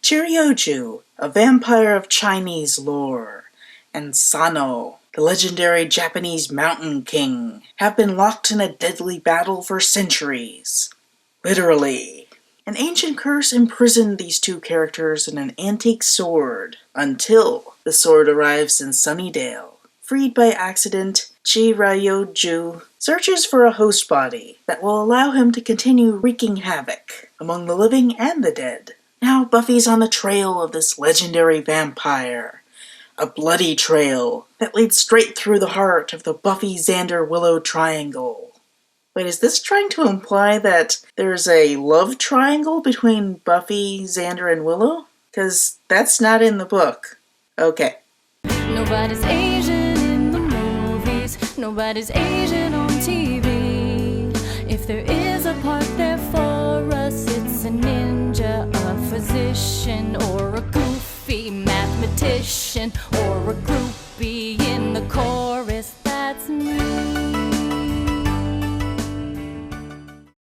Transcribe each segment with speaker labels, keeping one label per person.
Speaker 1: Chiryoju, a vampire of Chinese lore, and Sano, the legendary Japanese mountain king, have been locked in a deadly battle for centuries. Literally. An ancient curse imprisoned these two characters in an antique sword, until the sword arrives in Sunnydale. Freed by accident, Chiryoju searches for a host body that will allow him to continue wreaking havoc among the living and the dead. Now Buffy's on the trail of this legendary vampire. A bloody trail that leads straight through the heart of the Buffy-Xander-Willow triangle. Wait, is this trying to imply that there's a love triangle between Buffy, Xander, and Willow? Because that's not in the book. Okay.
Speaker 2: Nobody's Asian in the movies, nobody's Asian on TV. If there is a part there for us, it's a ninja, a physician, or a goofy mathematician, or a groupie in the chorus. That's me.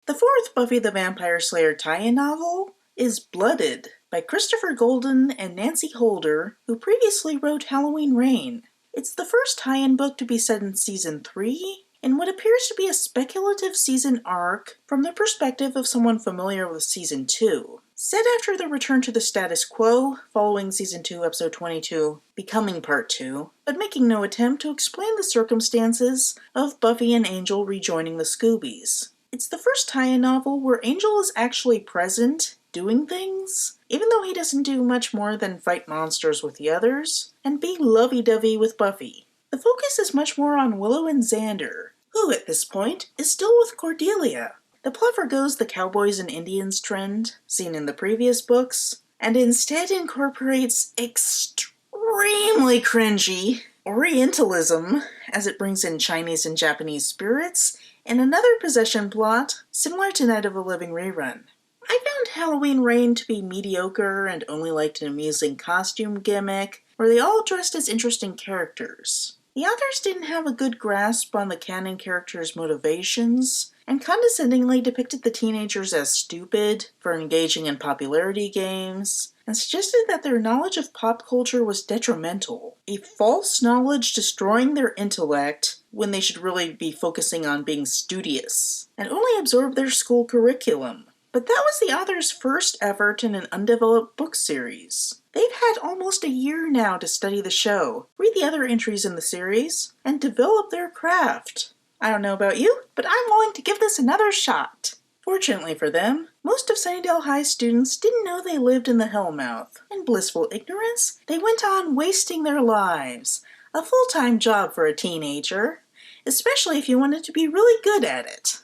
Speaker 1: The fourth Buffy the Vampire Slayer tie-in novel is Blooded by Christopher Golden and Nancy Holder, who previously wrote Halloween Reign. It's the first tie-in book to be set in Season 3, in what appears to be a speculative season arc from the perspective of someone familiar with Season 2. Set after the return to the status quo, following Season 2, Episode 22, Becoming Part 2, but making no attempt to explain the circumstances of Buffy and Angel rejoining the Scoobies. It's the first tie-in novel where Angel is actually present, doing things, even though he doesn't do much more than fight monsters with the others, and be lovey-dovey with Buffy. The focus is much more on Willow and Xander, who at this point is still with Cordelia. The plot forgoes the cowboys and Indians trend, seen in the previous books, and instead incorporates extremely cringy Orientalism, as it brings in Chinese and Japanese spirits, and another possession plot, similar to Night of the Living Rerun. I found Halloween Reign to be mediocre and only liked an amusing costume gimmick, where they all dressed as interesting characters. The authors didn't have a good grasp on the canon characters' motivations, and condescendingly depicted the teenagers as stupid for engaging in popularity games, and suggested that their knowledge of pop culture was detrimental, a false knowledge destroying their intellect when they should really be focusing on being studious, and only absorb their school curriculum. But that was the author's first effort in an undeveloped book series. They've had almost a year now to study the show, read the other entries in the series, and develop their craft. I don't know about you, but I'm willing to give this another shot. Fortunately for them, most of Sunnydale High students didn't know they lived in the Hellmouth. In blissful ignorance, they went on wasting their lives. A full-time job for a teenager, especially if you wanted to be really good at it.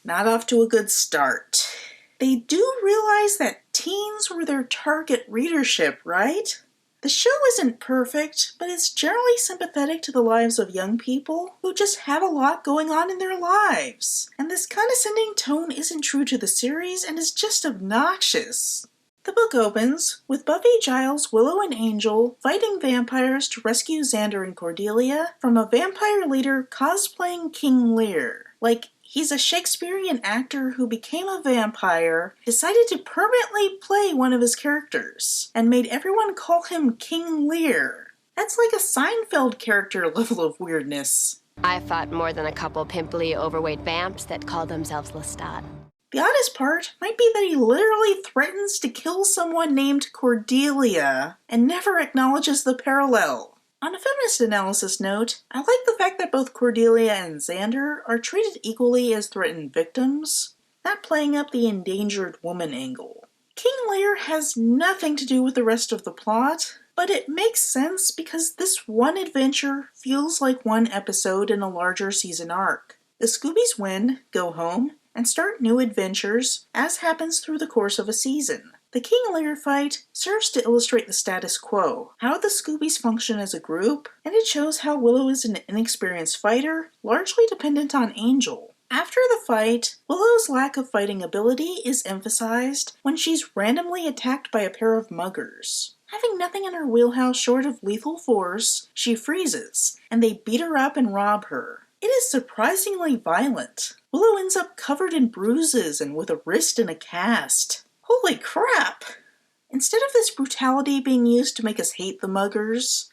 Speaker 1: Not off to a good start. They do realize that teens were their target readership, right? The show isn't perfect, but it's generally sympathetic to the lives of young people who just have a lot going on in their lives. And this condescending tone isn't true to the series and is just obnoxious. The book opens with Buffy, Giles, Willow, and Angel fighting vampires to rescue Xander and Cordelia from a vampire leader cosplaying King Lear. Like, he's a Shakespearean actor who became a vampire, decided to permanently play one of his characters, and made everyone call him King Lear. That's like a Seinfeld character level of weirdness.
Speaker 3: I fought more than a couple pimply, overweight vamps that called themselves Lestat.
Speaker 1: The oddest part might be that he literally threatens to kill someone named Cordelia, and never acknowledges the parallel. On a feminist analysis note, I like the fact that both Cordelia and Xander are treated equally as threatened victims, not playing up the endangered woman angle. King Lear has nothing to do with the rest of the plot, but it makes sense because this one adventure feels like one episode in a larger season arc. The Scoobies win, go home, and start new adventures, as happens through the course of a season. The King Lear fight serves to illustrate the status quo, how the Scoobies function as a group, and it shows how Willow is an inexperienced fighter, largely dependent on Angel. After the fight, Willow's lack of fighting ability is emphasized when she's randomly attacked by a pair of muggers. Having nothing in her wheelhouse short of lethal force, she freezes, and they beat her up and rob her. It is surprisingly violent. Willow ends up covered in bruises and with a wrist in a cast. Holy crap! Instead of this brutality being used to make us hate the muggers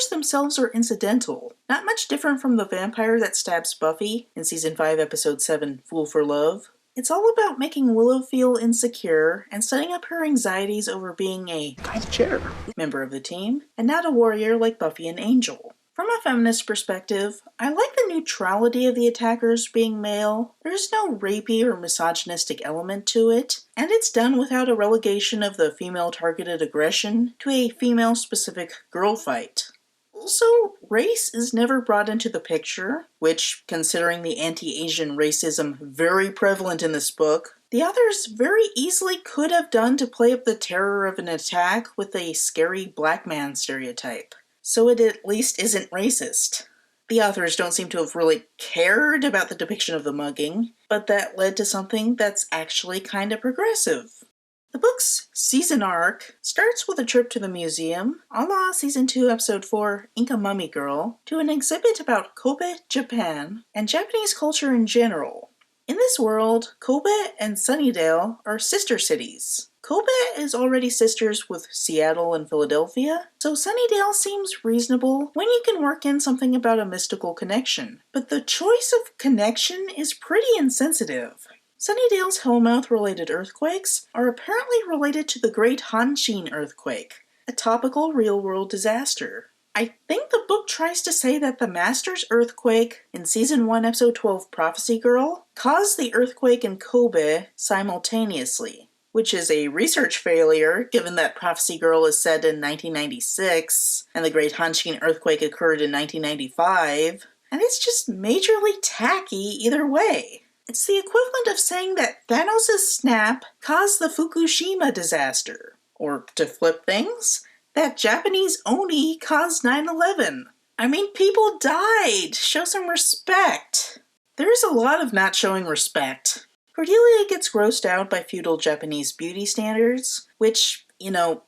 Speaker 1: themselves are incidental, not much different from the vampire that stabs Buffy in Season 5, Episode 7, Fool for Love. It's all about making Willow feel insecure and setting up her anxieties over being a kind of chair member of the team, and not a warrior like Buffy and Angel. From a feminist perspective, I like the neutrality of the attackers being male. There's no rapey or misogynistic element to it, and it's done without a relegation of the female-targeted aggression to a female-specific girl fight. Also, race is never brought into the picture, which, considering the anti-Asian racism very prevalent in this book, the authors very easily could have done to play up the terror of an attack with a scary black man stereotype. So it at least isn't racist. The authors don't seem to have really cared about the depiction of the mugging, but that led to something that's actually kind of progressive. The book's season arc starts with a trip to the museum, a la Season 2, Episode 4, Inca Mummy Girl, to an exhibit about Kobe, Japan, and Japanese culture in general. In this world, Kobe and Sunnydale are sister cities. Kobe is already sisters with Seattle and Philadelphia, so Sunnydale seems reasonable when you can work in something about a mystical connection. But the choice of connection is pretty insensitive. Sunnydale's Hellmouth-related earthquakes are apparently related to the Great Hanshin earthquake, a topical real-world disaster. I think the book tries to say that the Masters earthquake in Season 1, Episode 12, Prophecy Girl, caused the earthquake in Kobe simultaneously, which is a research failure given that Prophecy Girl is set in 1996 and the Great Hanshin earthquake occurred in 1995, and it's just majorly tacky either way. It's the equivalent of saying that Thanos' snap caused the Fukushima disaster. Or, to flip things, that Japanese Oni caused 9/11. I mean, people died! Show some respect! There's a lot of not showing respect. Cordelia gets grossed out by feudal Japanese beauty standards, which,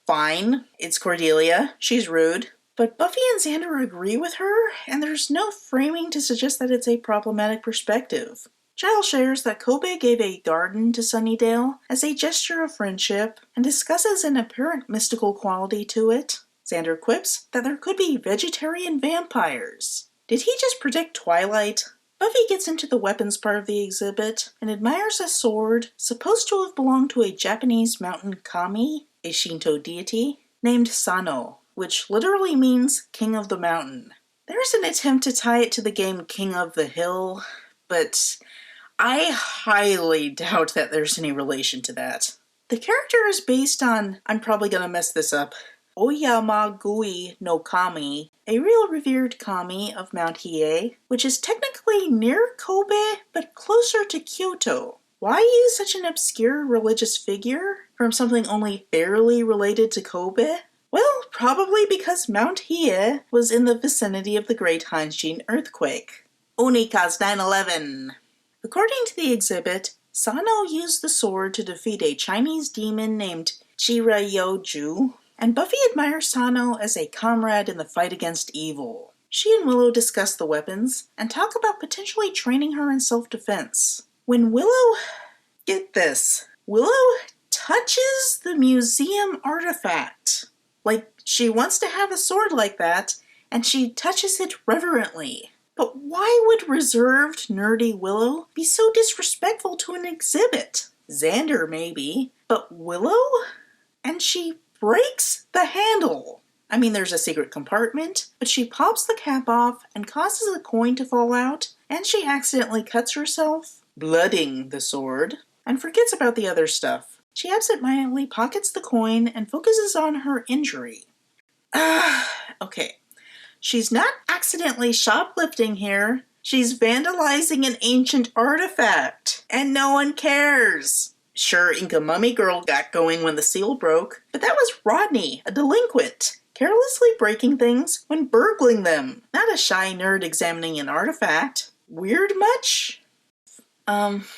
Speaker 1: fine. It's Cordelia. She's rude. But Buffy and Xander agree with her, and there's no framing to suggest that it's a problematic perspective. Giles shares that Kobe gave a garden to Sunnydale as a gesture of friendship and discusses an apparent mystical quality to it. Xander quips that there could be vegetarian vampires. Did he just predict Twilight? Buffy gets into the weapons part of the exhibit and admires a sword supposed to have belonged to a Japanese mountain kami, a Shinto deity, named Sano, which literally means King of the Mountain. There's an attempt to tie it to the game King of the Hill, but I highly doubt that there's any relation to that. The character is based on, I'm probably gonna mess this up, Oyamagui no Kami, a real revered kami of Mount Hiei, which is technically near Kobe, but closer to Kyoto. Why use such an obscure religious figure from something only barely related to Kobe? Well, probably because Mount Hiei was in the vicinity of the Great Hanshin earthquake. Oni caused 9/11. According to the exhibit, Sano used the sword to defeat a Chinese demon named Chirayoju, and Buffy admires Sano as a comrade in the fight against evil. She and Willow discuss the weapons and talk about potentially training her in self-defense. When get this, Willow touches the museum artifact. Like, she wants to have a sword like that, and she touches it reverently. But why would reserved, nerdy Willow be so disrespectful to an exhibit? Xander, maybe, but Willow? And she breaks the handle. I mean, there's a secret compartment, but she pops the cap off and causes a coin to fall out, and she accidentally cuts herself, blooding the sword, and forgets about the other stuff. She absentmindedly pockets the coin and focuses on her injury. Okay. She's not accidentally shoplifting here. She's vandalizing an ancient artifact. And no one cares. Sure, Inca Mummy Girl got going when the seal broke, but that was Rodney, a delinquent, carelessly breaking things when burgling them, not a shy nerd examining an artifact. Weird much? Oddly,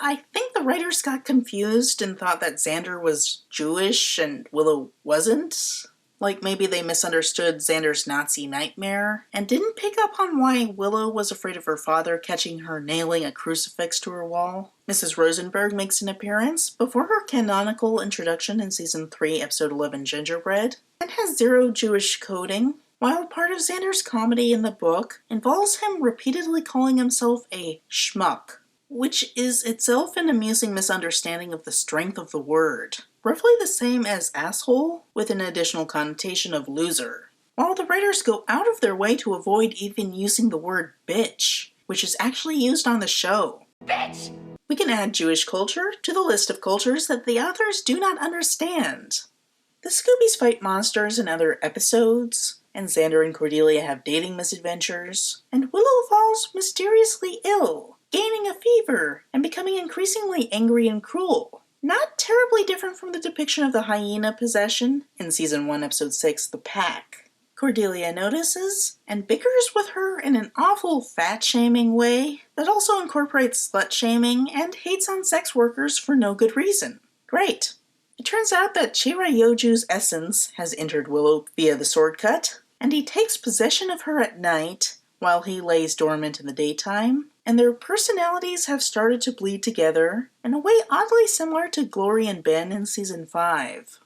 Speaker 1: I think the writers got confused and thought that Xander was Jewish and Willow wasn't. Like maybe they misunderstood Xander's Nazi nightmare and didn't pick up on why Willow was afraid of her father catching her nailing a crucifix to her wall. Mrs. Rosenberg makes an appearance before her canonical introduction in Season 3, Episode 11, Gingerbread, and has zero Jewish coding, while part of Xander's comedy in the book involves him repeatedly calling himself a schmuck, which is itself an amusing misunderstanding of the strength of the word. Roughly the same as asshole, with an additional connotation of loser. While the writers go out of their way to avoid even using the word bitch, which is actually used on the show. Bitch! We can add Jewish culture to the list of cultures that the authors do not understand. The Scoobies fight monsters in other episodes, and Xander and Cordelia have dating misadventures, and Willow falls mysteriously ill, gaining a fever, and becoming increasingly angry and cruel. Not terribly different from the depiction of the hyena possession in Season 1, Episode 6, The Pack. Cordelia notices and bickers with her in an awful fat-shaming way that also incorporates slut-shaming and hates on sex workers for no good reason. Great. It turns out that Chirayoju's essence has entered Willow via the sword cut, and he takes possession of her at night while he lays dormant in the daytime, and their personalities have started to bleed together in a way oddly similar to Glory and Ben in Season 5.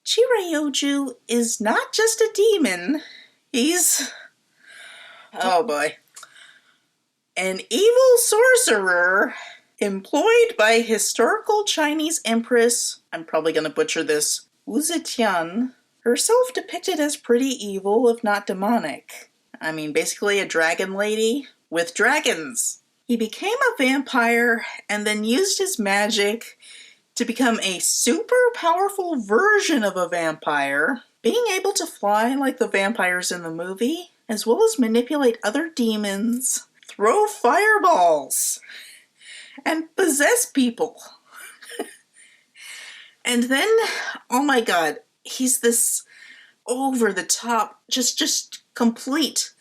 Speaker 1: Chirayoju is not just a demon, he's... oh boy. An evil sorcerer employed by historical Chinese Empress, I'm probably going to butcher this, Wu Zetian, herself depicted as pretty evil if not demonic. I mean, basically a dragon lady with dragons. He became a vampire and then used his magic to become a super powerful version of a vampire, being able to fly like the vampires in the movie, as well as manipulate other demons, throw fireballs, and possess people. And then, oh my god, he's this over-the-top, just complete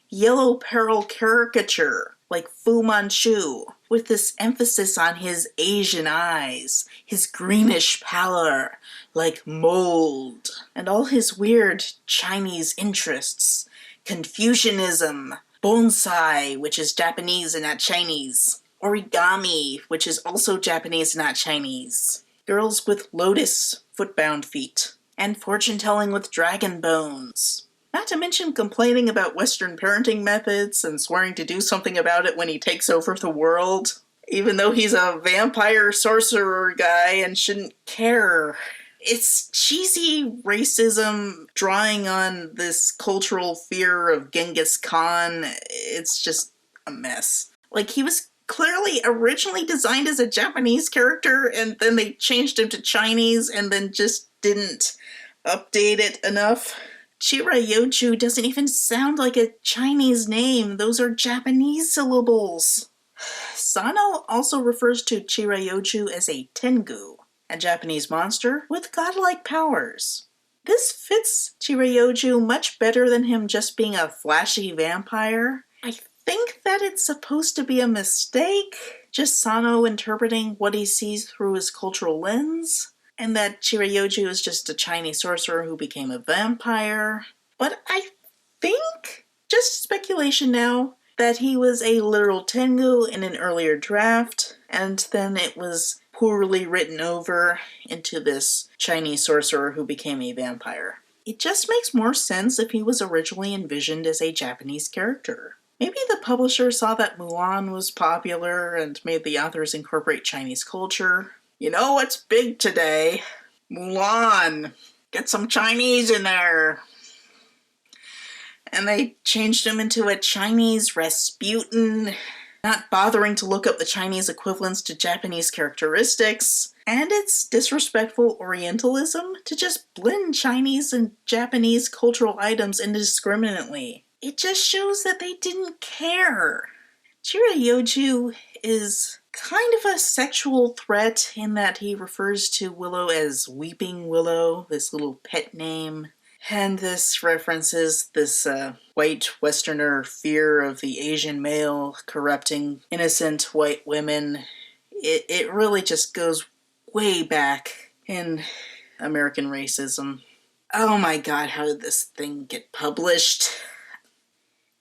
Speaker 1: Yellow Peril caricature, like Fu Manchu, with this emphasis on his Asian eyes, his greenish pallor, like mold, and all his weird Chinese interests, Confucianism, bonsai, which is Japanese and not Chinese, origami, which is also Japanese and not Chinese, girls with lotus footbound feet, and fortune-telling with dragon bones. Not to mention complaining about Western parenting methods and swearing to do something about it when he takes over the world, even though he's a vampire sorcerer guy and shouldn't care. It's cheesy racism drawing on this cultural fear of Genghis Khan. It's just a mess. Like, he was clearly originally designed as a Japanese character, and then they changed him to Chinese and then just didn't update it enough. Chirayoju doesn't even sound like a Chinese name. Those are Japanese syllables. Sano also refers to Chirayoju as a Tengu, a Japanese monster with godlike powers. This fits Chirayoju much better than him just being a flashy vampire. I think that it's supposed to be a mistake, just Sano interpreting what he sees through his cultural lens, and that Chirayoju is just a Chinese sorcerer who became a vampire. But I think, just speculation now, that he was a literal Tengu in an earlier draft, and then it was poorly written over into this Chinese sorcerer who became a vampire. It just makes more sense if he was originally envisioned as a Japanese character. Maybe the publisher saw that Mulan was popular and made the authors incorporate Chinese culture. You know what's big today? Mulan. Get some Chinese in there. And they changed him into a Chinese Rasputin, not bothering to look up the Chinese equivalents to Japanese characteristics. And it's disrespectful Orientalism to just blend Chinese and Japanese cultural items indiscriminately. It just shows that they didn't care. Chirayoju is kind of a sexual threat in that he refers to Willow as Weeping Willow, this little pet name. And this references this white Westerner fear of the Asian male corrupting innocent white women. It really just goes way back. And American racism. Oh my god, how did this thing get published?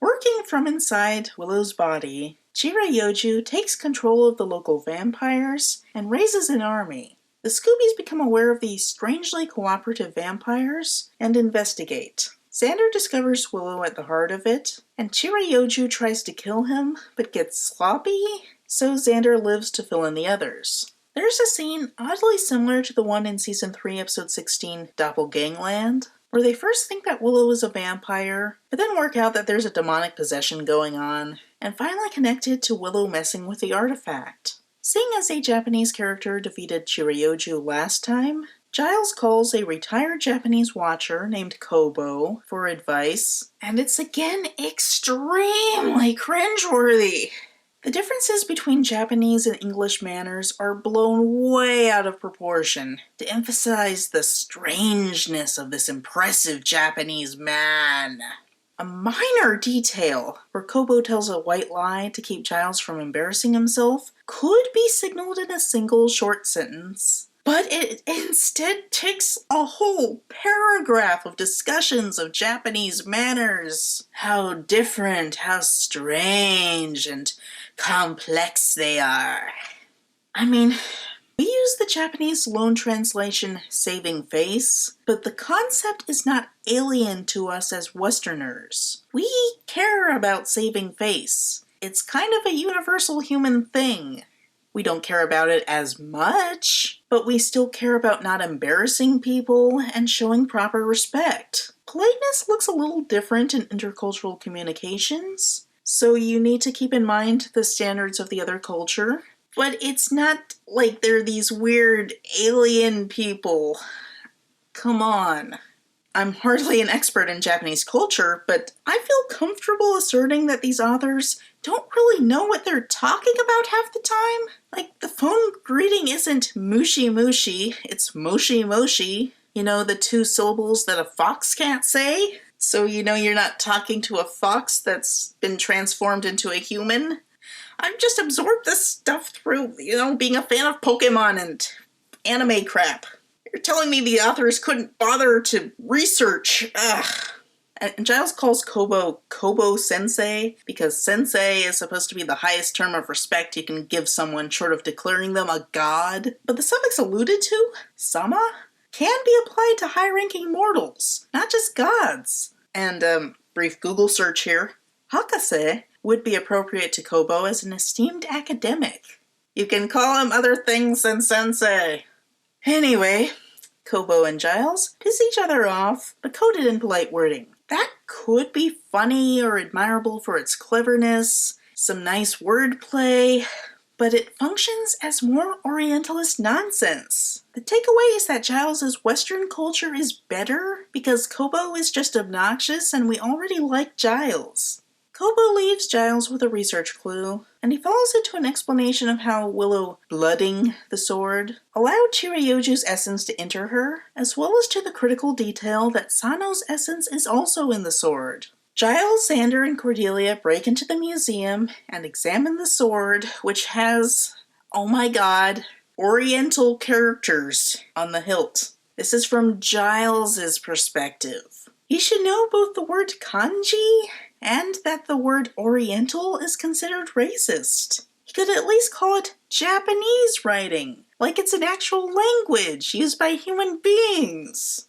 Speaker 1: Working from inside Willow's body, Chirayoju takes control of the local vampires and raises an army. The Scoobies become aware of these strangely cooperative vampires and investigate. Xander discovers Willow at the heart of it, and Chirayoju tries to kill him, but gets sloppy, so Xander lives to fill in the others. There's a scene oddly similar to the one in Season 3, Episode 16, Doppelgangland, where they first think that Willow is a vampire, but then work out that there's a demonic possession going on, and finally connect it to Willow messing with the artifact. Seeing as a Japanese character defeated Chirayoju last time, Giles calls a retired Japanese watcher named Kobo for advice, and it's again extremely cringeworthy. The differences between Japanese and English manners are blown way out of proportion to emphasize the strangeness of this impressive Japanese man. A minor detail where Kobo tells a white lie to keep Giles from embarrassing himself could be signaled in a single short sentence, but it instead takes a whole paragraph of discussions of Japanese manners. How different, how strange, and complex they are. I mean, we use the Japanese loan translation saving face, but the concept is not alien to us as Westerners. We care about saving face. It's kind of a universal human thing. We don't care about it as much, but we still care about not embarrassing people and showing proper respect. Politeness looks a little different in intercultural communications, so you need to keep in mind the standards of the other culture. But it's not like they're these weird alien people. Come on. I'm hardly an expert in Japanese culture, but I feel comfortable asserting that these authors don't really know what they're talking about half the time. Like, the phone greeting isn't mushi mushi, it's moshi moshi. You know, the two syllables that a fox can't say? So you know you're not talking to a fox that's been transformed into a human? I've just absorbed this stuff through, being a fan of Pokemon and anime crap. You're telling me the authors couldn't bother to research. Ugh. And Giles calls Kobo Sensei, because Sensei is supposed to be the highest term of respect you can give someone short of declaring them a god. But the suffix alluded to, sama, can be applied to high-ranking mortals, not just gods. And, brief Google search here, Hakase would be appropriate to Kobo as an esteemed academic. You can call him other things than Sensei. Anyway, Kobo and Giles piss each other off, but coded in polite wording. That could be funny or admirable for its cleverness, some nice wordplay, but it functions as more Orientalist nonsense. The takeaway is that Giles' Western culture is better because Kobo is just obnoxious and we already like Giles. Kobo leaves Giles with a research clue, and he follows it to an explanation of how Willow blooding the sword allowed Chirayoju's essence to enter her, as well as to the critical detail that Sano's essence is also in the sword. Giles, Xander, and Cordelia break into the museum and examine the sword, which has, oh my god, Oriental characters on the hilt. This is from Giles' perspective. He should know both the word kanji and that the word Oriental is considered racist. He could at least call it Japanese writing, like it's an actual language used by human beings.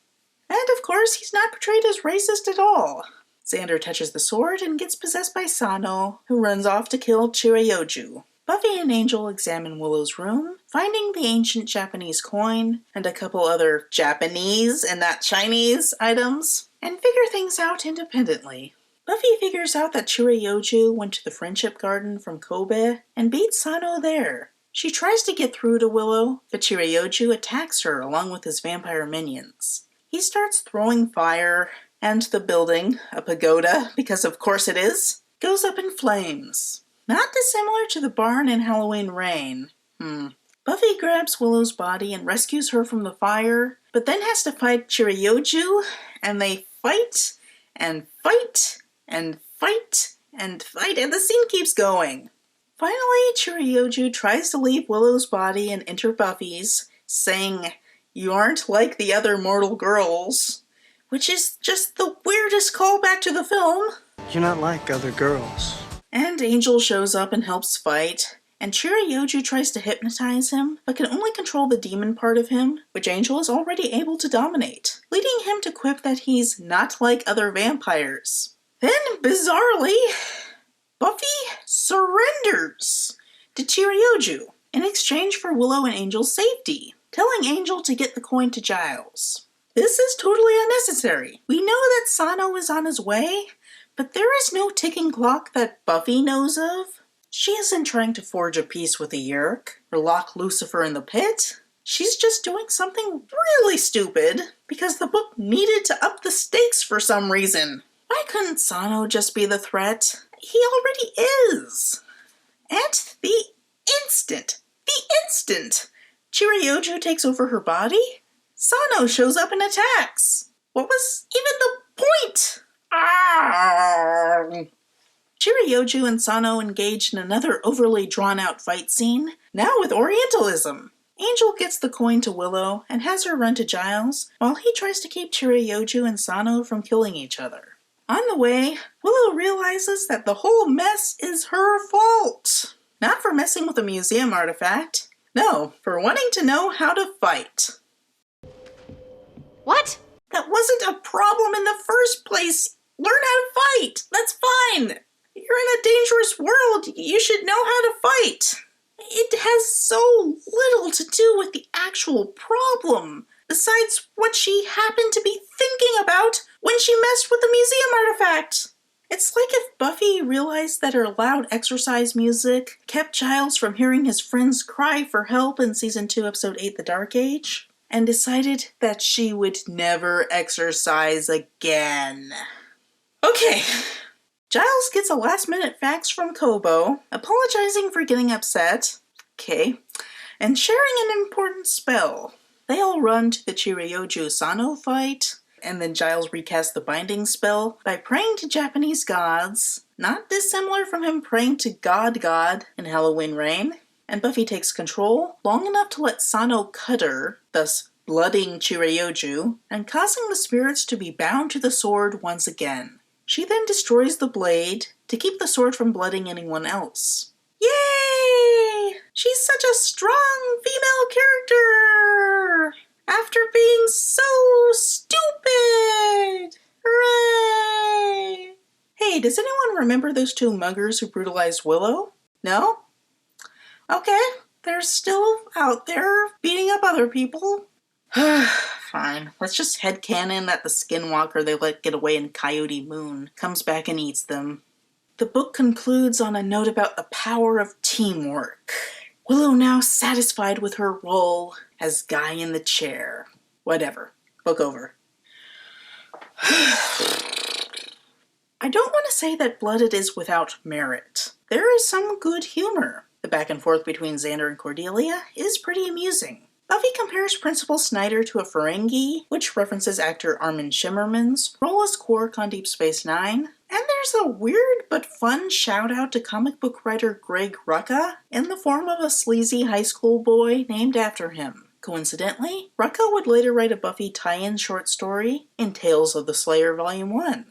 Speaker 1: And of course, he's not portrayed as racist at all. Xander touches the sword and gets possessed by Sano, who runs off to kill Chirayoju. Buffy and Angel examine Willow's room, finding the ancient Japanese coin and a couple other Japanese and not Chinese items, and figure things out independently. Buffy figures out that Chirayoju went to the Friendship Garden from Kobe and beat Sano there. She tries to get through to Willow, but Chirayoju attacks her along with his vampire minions. He starts throwing fire, and the building, a pagoda, because of course it is, goes up in flames. Not dissimilar to the barn in Halloween Rain. Buffy grabs Willow's body and rescues her from the fire, but then has to fight Chirayoju, and they fight, and fight, and fight, and fight, and the scene keeps going. Finally, Chirayoju tries to leave Willow's body and enter Buffy's, saying, You aren't like the other mortal girls. Which is just the weirdest callback to the film.
Speaker 4: You're not like other girls.
Speaker 1: And Angel shows up and helps fight. And Chirioju tries to hypnotize him, but can only control the demon part of him, which Angel is already able to dominate, leading him to quip that he's not like other vampires. Then, bizarrely, Buffy surrenders to Chirioju in exchange for Willow and Angel's safety, telling Angel to get the coin to Giles. This is totally unnecessary. We know that Sano is on his way, but there is no ticking clock that Buffy knows of. She isn't trying to forge a peace with the Yeerk, or lock Lucifer in the pit. She's just doing something really stupid, because the book needed to up the stakes for some reason. Why couldn't Sano just be the threat? He already is. At the instant Chirioju takes over her body, Sano shows up and attacks. What was even the point? Chirioju and Sano engage in another overly drawn-out fight scene, now with Orientalism. Angel gets the coin to Willow and has her run to Giles, while he tries to keep Chirioju and Sano from killing each other. On the way, Willow realizes that the whole mess is her fault. Not for messing with a museum artifact. No, for wanting to know how to fight.
Speaker 3: What?
Speaker 1: That wasn't a problem in the first place. Learn how to fight. That's fine. You're in a dangerous world. You should know how to fight. It has so little to do with the actual problem, besides what she happened to be thinking about when she messed with the museum artifact. It's like if Buffy realized that her loud exercise music kept Giles from hearing his friends cry for help in Season 2, Episode 8, The Dark Age, and decided that she would never exercise again. Okay. Giles gets a last-minute fax from Kobo, apologizing for getting upset, and sharing an important spell. They all run to the Chirioju-Sano fight, and then Giles recasts the binding spell by praying to Japanese gods, not dissimilar from him praying to God in Halloween Rain, and Buffy takes control long enough to let Sano cut her, thus blooding Chirioju, and causing the spirits to be bound to the sword once again. She then destroys the blade to keep the sword from blooding anyone else. Yay! She's such a strong female character! After being so stupid! Hooray! Hey, does anyone remember those two muggers who brutalized Willow? No? Okay, they're still out there beating up other people. Fine, let's just headcanon that the skinwalker they let get away in Coyote Moon comes back and eats them. The book concludes on a note about the power of teamwork. Willow now satisfied with her role as guy in the chair. Whatever. Book over. I don't want to say that Blooded is without merit. There is some good humor. The back and forth between Xander and Cordelia is pretty amusing. Buffy compares Principal Snyder to a Ferengi, which references actor Armin Shimmerman's role as Quark on Deep Space Nine. And there's a weird but fun shout-out to comic book writer Greg Rucka in the form of a sleazy high school boy named after him. Coincidentally, Rucka would later write a Buffy tie-in short story in Tales of the Slayer Volume 1.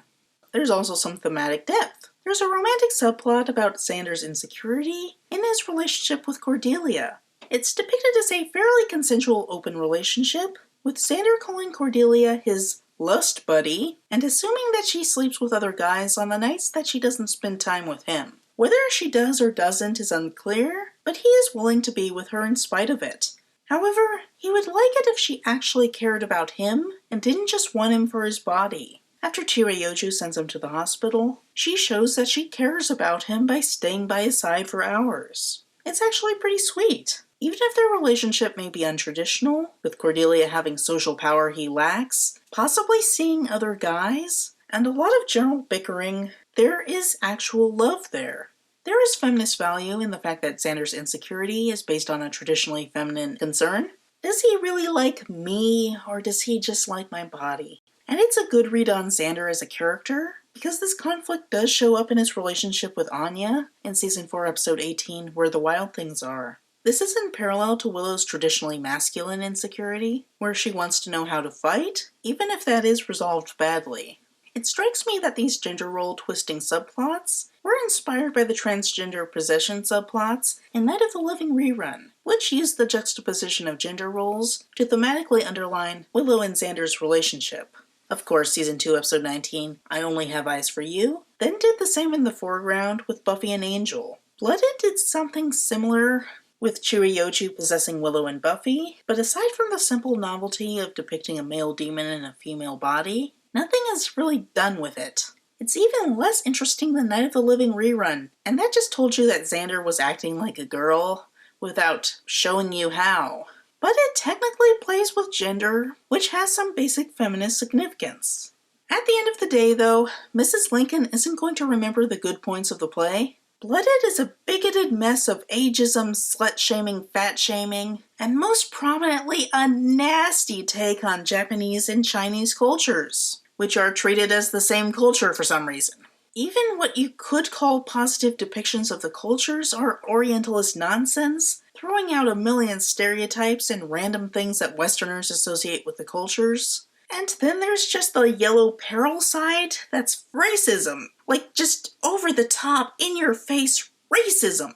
Speaker 1: There's also some thematic depth. There's a romantic subplot about Xander's insecurity in his relationship with Cordelia. It's depicted as a fairly consensual open relationship, with Xander calling Cordelia his lust buddy and assuming that she sleeps with other guys on the nights that she doesn't spend time with him. Whether she does or doesn't is unclear, but he is willing to be with her in spite of it. However, he would like it if she actually cared about him and didn't just want him for his body. After Chirioju sends him to the hospital, she shows that she cares about him by staying by his side for hours. It's actually pretty sweet. Even if their relationship may be untraditional, with Cordelia having social power he lacks, possibly seeing other guys, and a lot of general bickering, there is actual love there. There is feminist value in the fact that Xander's insecurity is based on a traditionally feminine concern. Does he really like me, or does he just like my body? And it's a good read on Xander as a character, because this conflict does show up in his relationship with Anya in Season 4, Episode 18, Where the Wild Things Are. This is in parallel to Willow's traditionally masculine insecurity, where she wants to know how to fight, even if that is resolved badly. It strikes me that these gender role twisting subplots were inspired by the transgender possession subplots in Night of the Living Rerun, which used the juxtaposition of gender roles to thematically underline Willow and Xander's relationship. Of course, Season 2, Episode 19, I Only Have Eyes for You, then did the same in the foreground with Buffy and Angel. Blooded did something similar with Chirioju possessing Willow and Buffy, but aside from the simple novelty of depicting a male demon in a female body, nothing is really done with it. It's even less interesting than Night of the Living Rerun, and that just told you that Xander was acting like a girl without showing you how. But it technically plays with gender, which has some basic feminist significance. At the end of the day, though, Mrs. Lincoln isn't going to remember the good points of the play. Blooded is a bigoted mess of ageism, slut-shaming, fat-shaming, and most prominently a nasty take on Japanese and Chinese cultures, which are treated as the same culture for some reason. Even what you could call positive depictions of the cultures are Orientalist nonsense, throwing out a million stereotypes and random things that Westerners associate with the cultures. And then there's just the yellow peril side that's racism. Like, just over-the-top, in-your-face racism.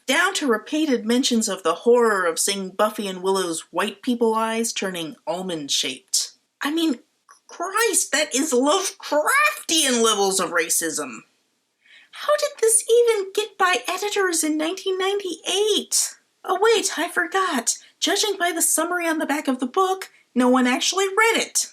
Speaker 1: Down to repeated mentions of the horror of seeing Buffy and Willow's white people eyes turning almond-shaped. I mean, Christ, that is Lovecraftian levels of racism. How did this even get by editors in 1998? Oh wait, I forgot. Judging by the summary on the back of the book, no one actually read it.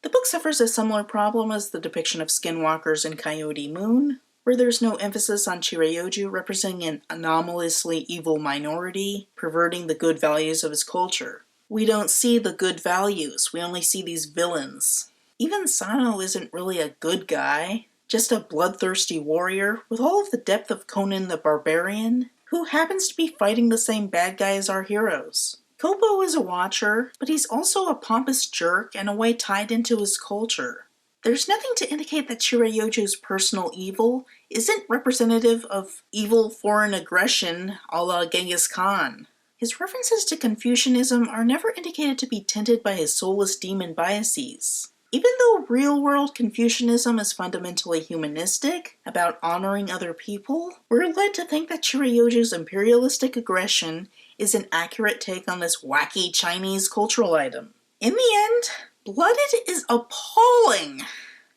Speaker 1: The book suffers a similar problem as the depiction of skinwalkers in Coyote Moon, where there's no emphasis on Chirioju representing an anomalously evil minority, perverting the good values of his culture. We don't see the good values, we only see these villains. Even Sano isn't really a good guy, just a bloodthirsty warrior with all of the depth of Conan the Barbarian, who happens to be fighting the same bad guy as our heroes. Kopo is a watcher, but he's also a pompous jerk and a way tied into his culture. There's nothing to indicate that Chirioju's personal evil isn't representative of evil foreign aggression a la Genghis Khan. His references to Confucianism are never indicated to be tinted by his soulless demon biases. Even though real-world Confucianism is fundamentally humanistic, about honoring other people, we're led to think that Chirioju's imperialistic aggression is an accurate take on this wacky Chinese cultural item. In the end, Blooded is appalling!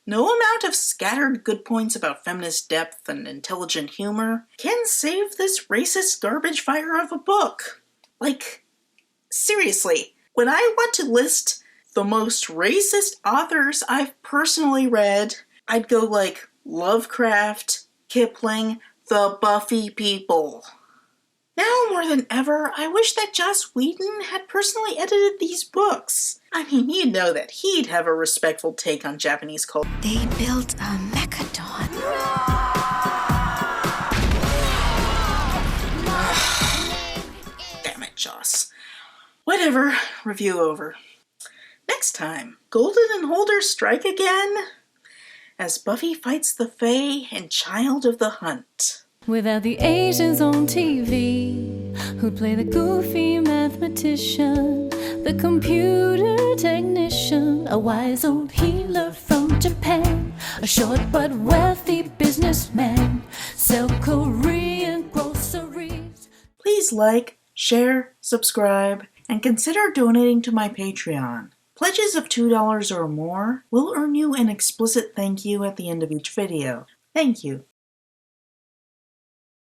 Speaker 1: No amount of scattered good points about feminist depth and intelligent humor can save this racist garbage fire of a book. Like, seriously, when I want to list the most racist authors I've personally read, I'd go like Lovecraft, Kipling, the Buffy people. Now more than ever, I wish that Joss Whedon had personally edited these books. I mean, you'd know that he'd have a respectful take on Japanese culture.
Speaker 2: They built a mechadon.
Speaker 1: Damn it, Joss. Whatever, review over. Next time, Golden and Holder strike again as Buffy fights the Fae and Child of the Hunt.
Speaker 2: Without the Asians on TV, who'd play the goofy mathematician, the computer technician, a wise old healer from Japan, a short but wealthy businessman, sell Korean groceries.
Speaker 1: Please like, share, subscribe, and consider donating to my Patreon. Pledges of $2 or more will earn you an explicit thank you at the end of each video. Thank you.